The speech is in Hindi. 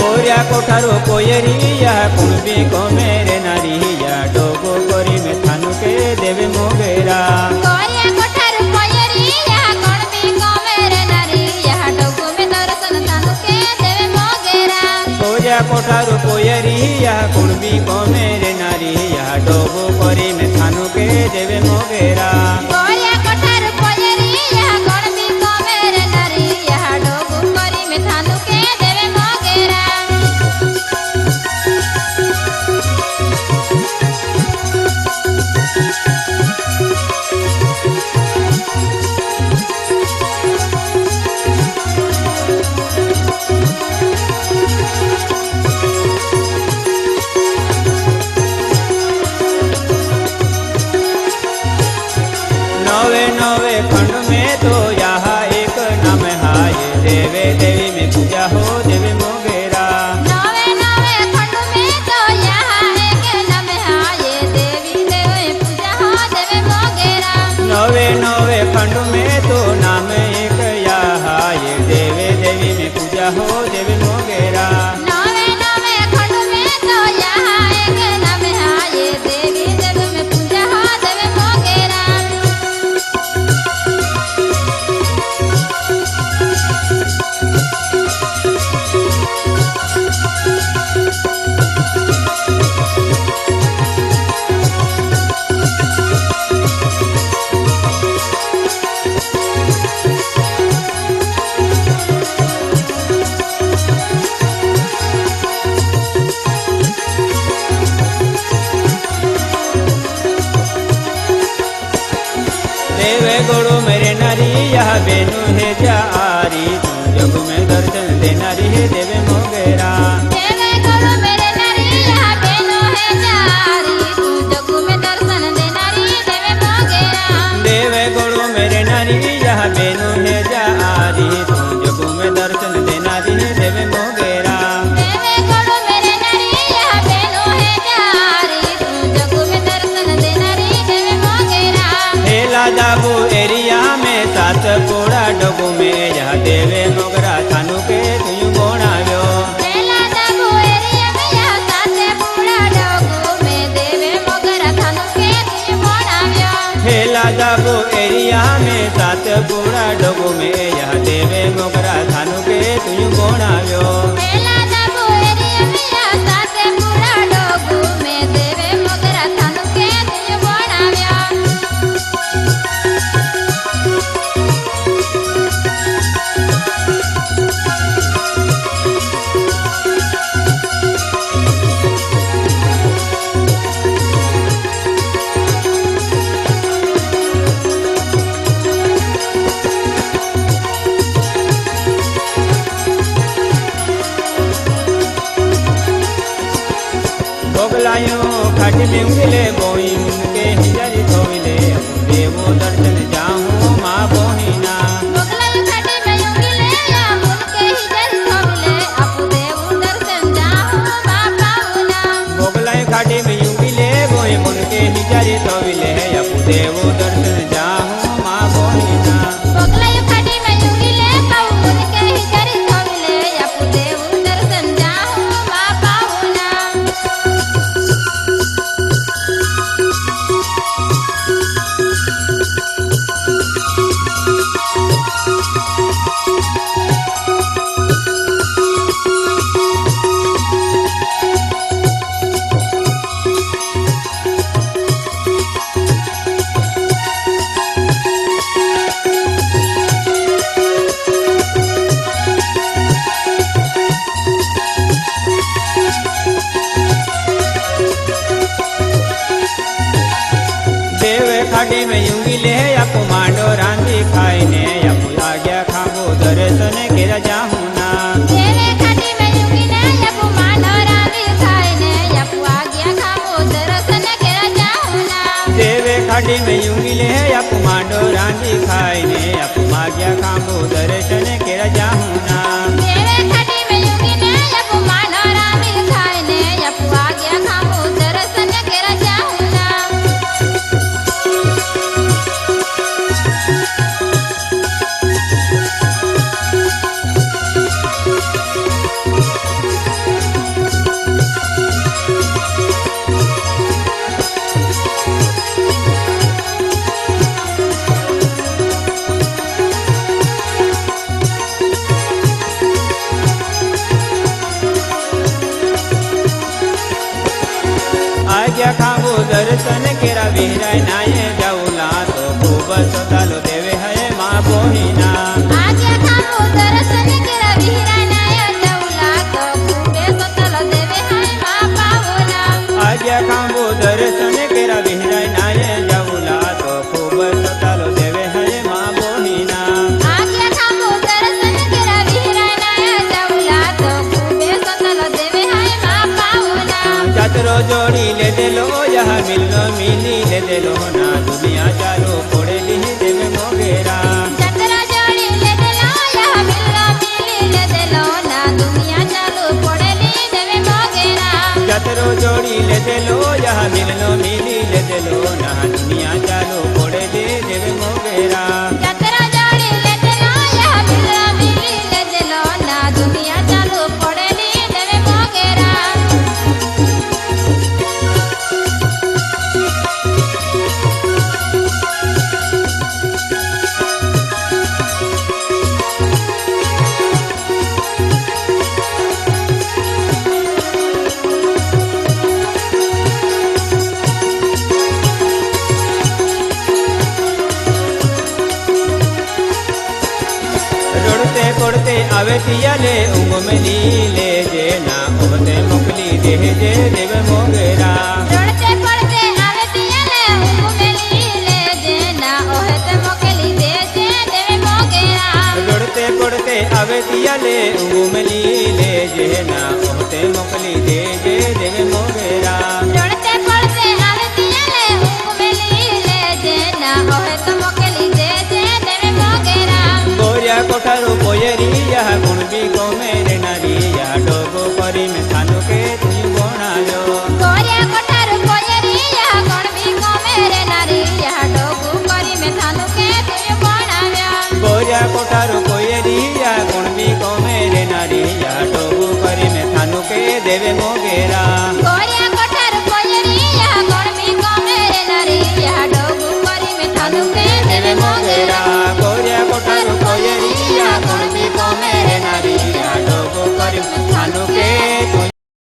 गोरिया कोठारो कोयरिया कुणबी को मेरे नारिया डोगो कोरी में थानु के देवे मोगेरा गोरिया कोठारो कोयरिया कुणबी को मेरे नारिया डोगो में दर्शन थानु के देवे मोगेरा गोरिया कोठारो कोयरिया कुणबी को मेरे नारिया डोगो कोरी में थानु के देवे मोगेरा गोरिया कोठारो कोयरिया कुणबी को मेरे नारिया डोगो कोरी में थानु के देवे मोगेरा नवे नवे खंड में तो यहाँ एक नाम हाय देवे देवी में पूजा हो देवे मोगेरा नवे नवे खंड में तो यहाँ एक नाम हाय देवी देवी पूजा हो देवे मोगेरा नवे नवे खंड में तो नाम एक यहाँ ये देवे देवी में पूजा हो देवे मोगेरा नवे नवे खंड में तो यहाँ एक नाम हाय देवी देवी में पूजा हो देवे मोगेरा देवे गोड़ो मेरे नारी यह बेनु है जारी तू जग में दर्शन दे नारी है देवे मोगेरा देवे गुरु मेरे नारी यहाँ बेनो है जारी तू जग में दर्शन दे नारी देवे मोगेरा देवे गोड़ो मेरे नारी यह बेनु है जारी तू जग में दर्शन दे नारी है देवे मोगेरा देवे गुरु मेरे नारी यहाँ बेनो है जारी तू जग में दर्शन दे नारी देवे मोगेरा हेला जाबू एरिया में सात पोड़ा डगू में यह देवे मोगरा थानु के तुयु बोणाव्यो बेला दाबू एरिया में यहाँ साथे पूरा डोगू में देवे मोगरा थानु के तुझ मोड़ाव्यो हेला जाबू एरिया में सात पोड़ा डगू में यह देवे मोगरा थानु के तुयु बोणाव्यो बेला दाबू एरिया में यहाँ साथे पूरा डोगू में देवे मोगरा थानु के तुझ मोड़ाव्यो भोगलायो खाटी में उंगले बोई उनके हिजरी थोइले देवो दर्शन जाऊं माँ बोहिना मोगलाई खाटी में यूंगी ले या मुनके ही जल थोले अपू देवू दर्शन जाऊं बापा उना भोगलायो खाटी में उंगले बोई उनके हिजरी थोइले अपू देवो दर्शन जाऊं माँ बोहिना मोगलाई खाटी में यूंगी ले पाऊ मुनके ही जल थोले अपू देवू दर्शन जाऊं बापा उना आज्ञा खाऊ दर्शन केरा विहराय नाये जाऊला तो खूब स्वतालो देवे है माँ बोहिना आज्ञा खाऊ दर्शन केरा विहराय नाये जाऊला तो खूबे स्वतालो देवे है माँ पावना आज्ञा खाऊ दर्शन केरा विहराय नाये जाऊला तो खूब स्वतालो देवे है माँ बोहिना आज्ञा खाऊ दर्शन केरा विहराय नाये जाऊला तो खूबे स्वतालो देवे है माँ पावना जातरो जोड़ी ले देलो यह मिलो मिली ले देलो ना दुनिया चालो पड़ेली देवे मोगेरा जतरा जोड़ी ले देलो यह मिलो मिली ले देलो ना दुनिया चालू पड़ेली देवे मोगेरा जातरो जोड़ी ले देलो यह मिलो मिली ले देलो ना दुनिया चालो पड़ेली देवे मोगेरा जतरा जोड़ी ले देलो यह मिलो मिली ले देलो ना दुनिया चालू पड़ेली देवे मोगेरा रोडते पड़ते आवे तियाले उंग में लीले जे ना ओते मोकली दे जे देवे मोगेरा रोडते पड़ते आवे तियाले उंग में लीले जे ना ओहते मोकली दे जे देवे मोगेरा रोडते पड़ते आवे तियाले उंग में लीले जे ना ओते मोकली दे जे देवे मोगेरा रोडते पड़ते आवे तियाले उंग में लीले जे ना ओहते मोकली दे जे देवे मोगेरा गोरिया कोठारो पोयरी यह गुण भी को मेरे नारी यह डोगो करी में थानो के तुई बनायो गोरिया कोठार कोयरी यह गुण भी को मेरे नारी यह डोगू करी में थानु के तुय बनाव्या गोरिया कोठारो पोयरी यह गुण भी को मेरे नारी यह डोगो करी में थानो के देवे मोगेरा गोरिया कोठार कोयरी यह गुण भी को मेरे नारी यह डोगू करी में थानु के देवे मोगेरा गोरिया कोठारो पोयरी यह गुण भी को मेरे नारी यह डोगो करी में थानो के